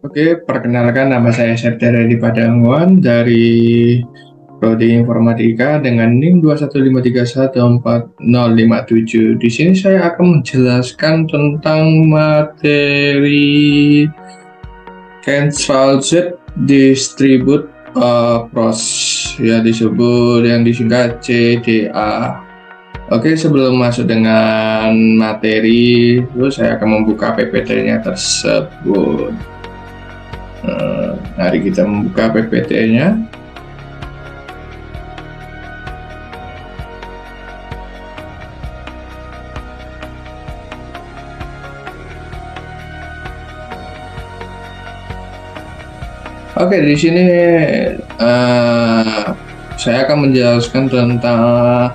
Oke, perkenalkan nama saya Septian Reddy Padangwan dari Prodi Informatika dengan NIM 215314057. Di sini saya akan menjelaskan tentang materi Cancel Z Distribute Process, ya disebut yang disingkat CDA. Oke, sebelum masuk dengan materi, saya akan membuka PPT-nya tersebut. Mari kita membuka PPT-nya. Oke, di sini saya akan menjelaskan tentang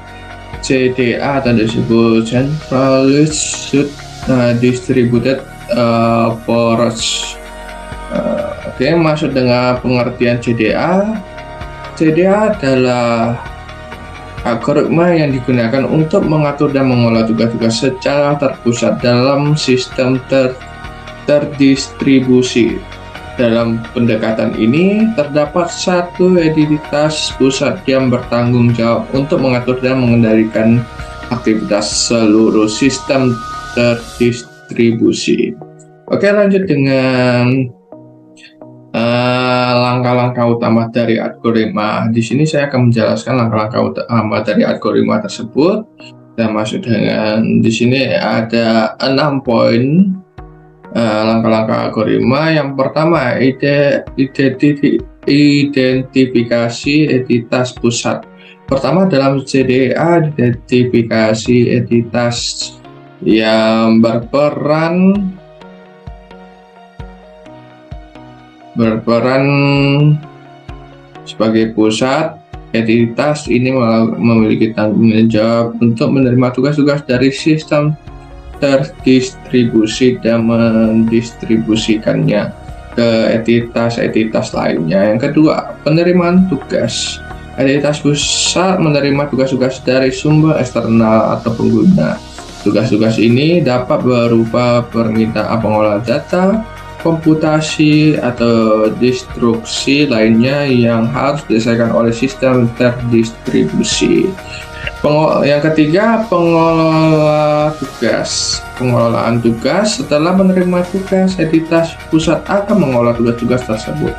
CDA atau disebut Centralized Distributed Process. Oke, maksud dengan pengertian CDA. CDA adalah algoritma yang digunakan untuk mengatur dan mengolah tugas-tugas secara terpusat dalam sistem terdistribusi. Dalam pendekatan ini, terdapat satu entitas pusat yang bertanggung jawab untuk mengatur dan mengendalikan aktivitas seluruh sistem terdistribusi. Oke, lanjut dengan langkah-langkah utama dari algoritma. Di sini saya akan menjelaskan langkah-langkah utama dari algoritma tersebut. Dan masuk dengan di sini ada 6 poin langkah-langkah algoritma. Yang pertama, identifikasi entitas pusat. Pertama, dalam CDA, identifikasi entitas yang berperan sebagai pusat. Entitas ini memiliki tanggung jawab untuk menerima tugas-tugas dari sistem terdistribusi dan mendistribusikannya ke entitas-entitas lainnya. Yang kedua, penerimaan tugas. Entitas pusat menerima tugas-tugas dari sumber eksternal atau pengguna. Tugas-tugas ini dapat berupa permintaan pengolah data, komputasi, atau instruksi lainnya yang harus diselesaikan oleh sistem terdistribusi. Yang ketiga, pengelola tugas. Pengelolaan tugas. Setelah menerima tugas, entitas pusat akan mengolah tugas-tugas tersebut.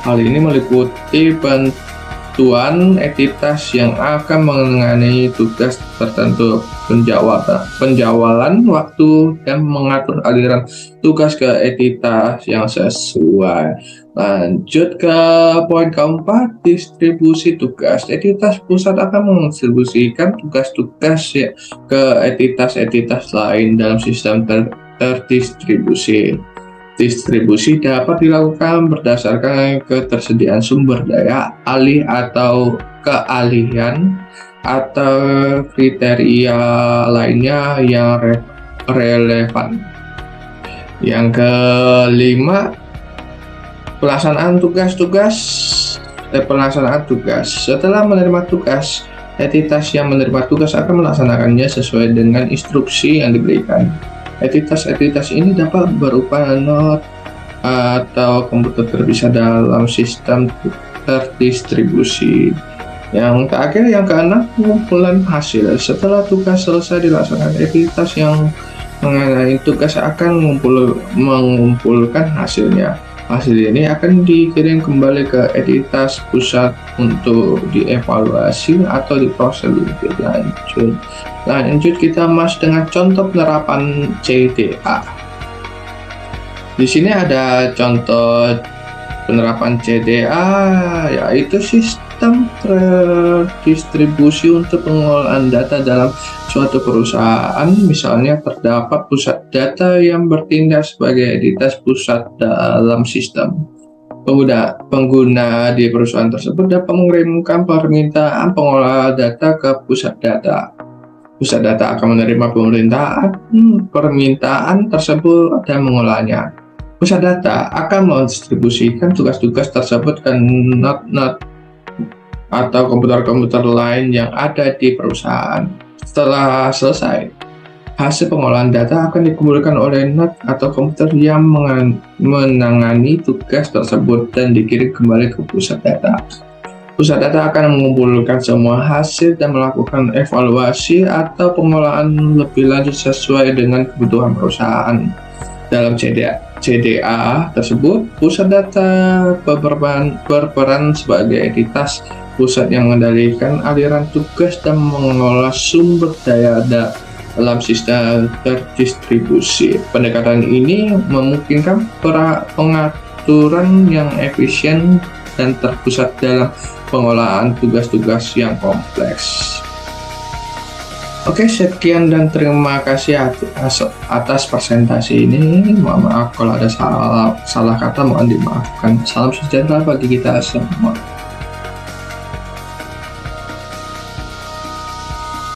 Hal ini meliputi bantuan entitas yang akan menangani tugas tertentu, penjawalan waktu, dan mengatur aliran tugas ke entitas yang sesuai. Lanjut ke poin keempat, distribusi tugas. Entitas pusat akan mendistribusikan tugas-tugas ke entitas-entitas lain dalam sistem terdistribusi. Distribusi dapat dilakukan berdasarkan ketersediaan sumber daya, alih atau keahlian, atau kriteria lainnya yang relevan. Yang kelima, pelaksanaan tugas. Setelah menerima tugas, entitas yang menerima tugas akan melaksanakannya sesuai dengan instruksi yang diberikan. Entitas-entitas ini dapat berupa not atau komputer terpisah dalam sistem terdistribusi. Yang terakhir, yang keenam, pengumpulan hasil. Setelah tugas selesai dilaksanakan, entitas yang mengenai tugas akan mengumpulkan hasilnya. Hasil ini akan dikirim kembali ke entitas pusat untuk dievaluasi atau diproses lebih lanjut. Lanjut kita masuk dengan contoh penerapan CDA. Di sini ada contoh penerapan CDA, yaitu sistem terdistribusi untuk pengolahan data dalam suatu perusahaan. Misalnya terdapat pusat data yang bertindak sebagai entitas pusat dalam sistem. Pengguna di perusahaan tersebut dapat mengirimkan permintaan pengolah data ke pusat data. Pusat data akan menerima permintaan tersebut dan mengolahnya. Pusat data akan mendistribusikan tugas-tugas tersebut ke not atau komputer-komputer lain yang ada di perusahaan. Setelah selesai, Hasil pengolahan data akan dikumpulkan oleh NAT atau komputer yang menangani tugas tersebut dan dikirim kembali ke pusat data. Pusat data akan mengumpulkan semua hasil dan melakukan evaluasi atau pengolahan lebih lanjut sesuai dengan kebutuhan perusahaan. Dalam CDA tersebut, pusat data berperan sebagai entitas pusat yang mengendalikan aliran tugas dan mengelola sumber daya dalam sistem terdistribusi. Pendekatan ini memungkinkan pengaturan yang efisien dan terpusat dalam pengolahan tugas-tugas yang kompleks. Oke, sekian dan terima kasih atas presentasi ini. Mohon maaf kalau ada salah kata, mohon dimaafkan. Salam sejahtera bagi kita semua.